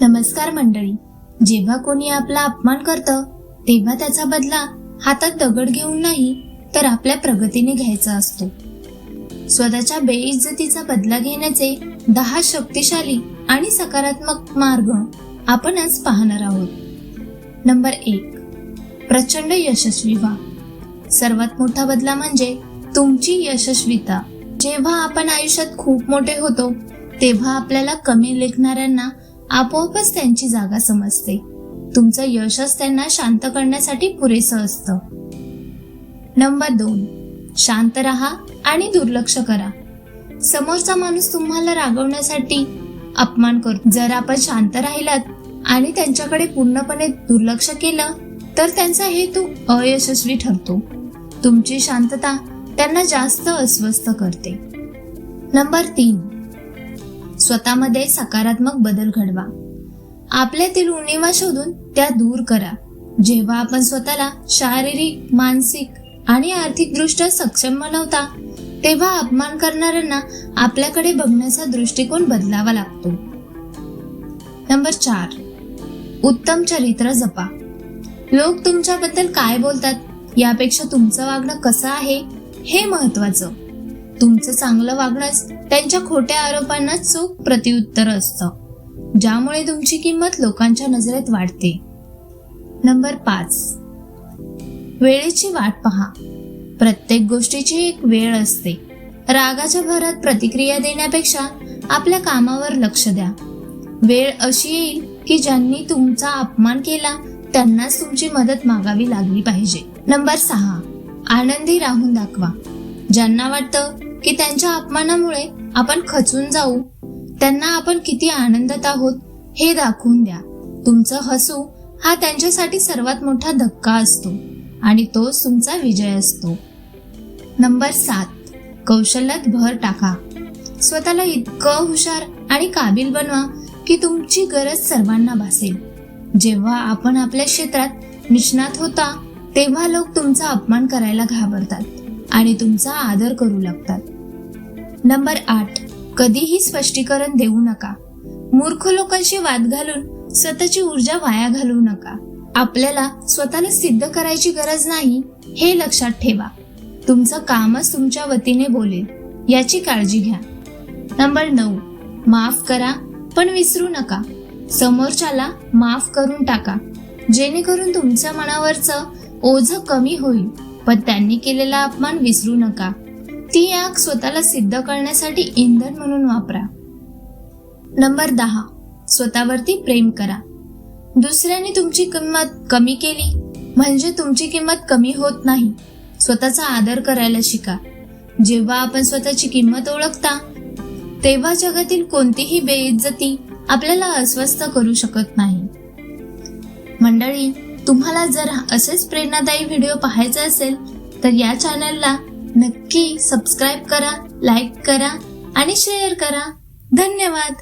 नमस्कार मंडळी. जेव्हा कोणी आपला अपमान करतं तेव्हा त्याचा बदला हातात दगड घेऊन नाही तर आपल्या प्रगतीने घ्यायचा असतो. स्वतःच्या बेइज्जतीचा बदला घेण्याचे 10 शक्तिशाली आणि सकारात्मक मार्ग आपण आज पाहणार आहोत. नंबर 1, प्रचंड यशस्वी व्हा. सर्वात मोठा बदला म्हणजे तुमची यशस्वीता. जेव्हा आपण आयुष्यात खूप मोठे होतो तेव्हा आपल्याला कमी लेखणाऱ्यांना आपोआपच त्यांची जागा समजते. तुमचं यशच त्यांना शांत करण्यासाठी पुरेसं असतं. नंबर 2, शांत राहा आणि दुर्लक्ष करा. समोरचा माणूस तुम्हाला रागवण्यासाठी अपमान करतो. जर आपण शांत राहिलात आणि त्यांच्याकडे पूर्णपणे दुर्लक्ष केलं तर त्यांचा हेतू अयशस्वी ठरतो. तुमची शांतता त्यांना जास्त अस्वस्थ करते. नंबर 3, स्वतःमध्ये सकारात्मक बदल घडवा. आपल्यातील उणीवा शोधून त्या दूर करा. जेव्हा आपण स्वतःला शारीरिक, मानसिक आणि आर्थिकदृष्ट्या सक्षम बनवता तेव्हा अपमान करणाऱ्यांना आपल्याकडे बघण्याचा दृष्टिकोन बदलावा लागतो. नंबर 4, उत्तम चरित्र जपा. लोक तुमच्याबद्दल काय बोलतात यापेक्षा तुमचं वागणं कसं आहे हे महत्वाचं. तुमचं चांगलं वागणंच त्यांच्या खोट्या आरोपांना चोख प्रत्युत्तर असतं, ज्यामुळे तुमची किंमत लोकांच्या नजरेत वाढते. नंबर 5, वेळेची वाट पहा. प्रत्येक गोष्टीची एक वेळ असते. रागाच्या भरात प्रतिक्रिया देण्यापेक्षा आपल्या कामावर लक्ष द्या. वेळ अशी येईल की ज्यांनी तुमचा अपमान केला त्यांनाच तुमची मदत मागावी लागली पाहिजे. नंबर 6, आनंदी राहून दाखवा. ज्यांना वाटतं की त्यांच्या अपमानामुळे आपण खचून जाऊ, त्यांना आपण किती आनंदात आहोत हे दाखवून द्या. तुमचं हसू हा त्यांच्यासाठी सर्वात मोठा धक्का असतो आणि तोच तुमचा विजय असतो. नंबर 7, कौशल्यात भर टाका. स्वतःला इतकं हुशार आणि काबिल बनवा की तुमची गरज सर्वांना भासेल. जेव्हा आपण आपल्या क्षेत्रात निष्णात होता तेव्हा लोक तुमचा अपमान करायला घाबरतात आणि तुमचा आदर करू लागतात. नंबर 8, कधीही स्पष्टीकरण देऊ नका. मूर्ख लोकांशी वाद घालून स्वतःची ऊर्जा वाया घालवू नका. आपल्याला स्वतःला सिद्ध करायची गरज नाही हे लक्षात ठेवा. तुमचं कामच तुमच्या वतीने बोलेल याची काळजी घ्या. नंबर 9, माफ करा पण विसरू नका. समोरच्याला माफ करून टाका जेणेकरून तुमच्या मनावरचं ओझं कमी होईल, पण त्यांनी केलेला अपमान विसरू नका. ती आग स्वतःला सिद्ध करण्यासाठी इंधन म्हणून वापरा. नंबर 10, स्वतःवरती प्रेम करा. दुसऱ्यांनी तुमची किंमत कमी केली म्हणजे तुमची किंमत कमी होत नाही. स्वतःचा आदर करायला शिका. जेव्हा आपण स्वतःची किंमत ओळखता तेव्हा जगातील कोणतीही बेइज्जती आपल्याला अस्वस्थ करू शकत नाही. मंडळी, तुम्हाला जर असेच प्रेरणादायी व्हिडिओ पाहायचे असेल तर या चॅनलला नक्की सबस्क्राईब करा, लाईक करा आणि शेअर करा. धन्यवाद.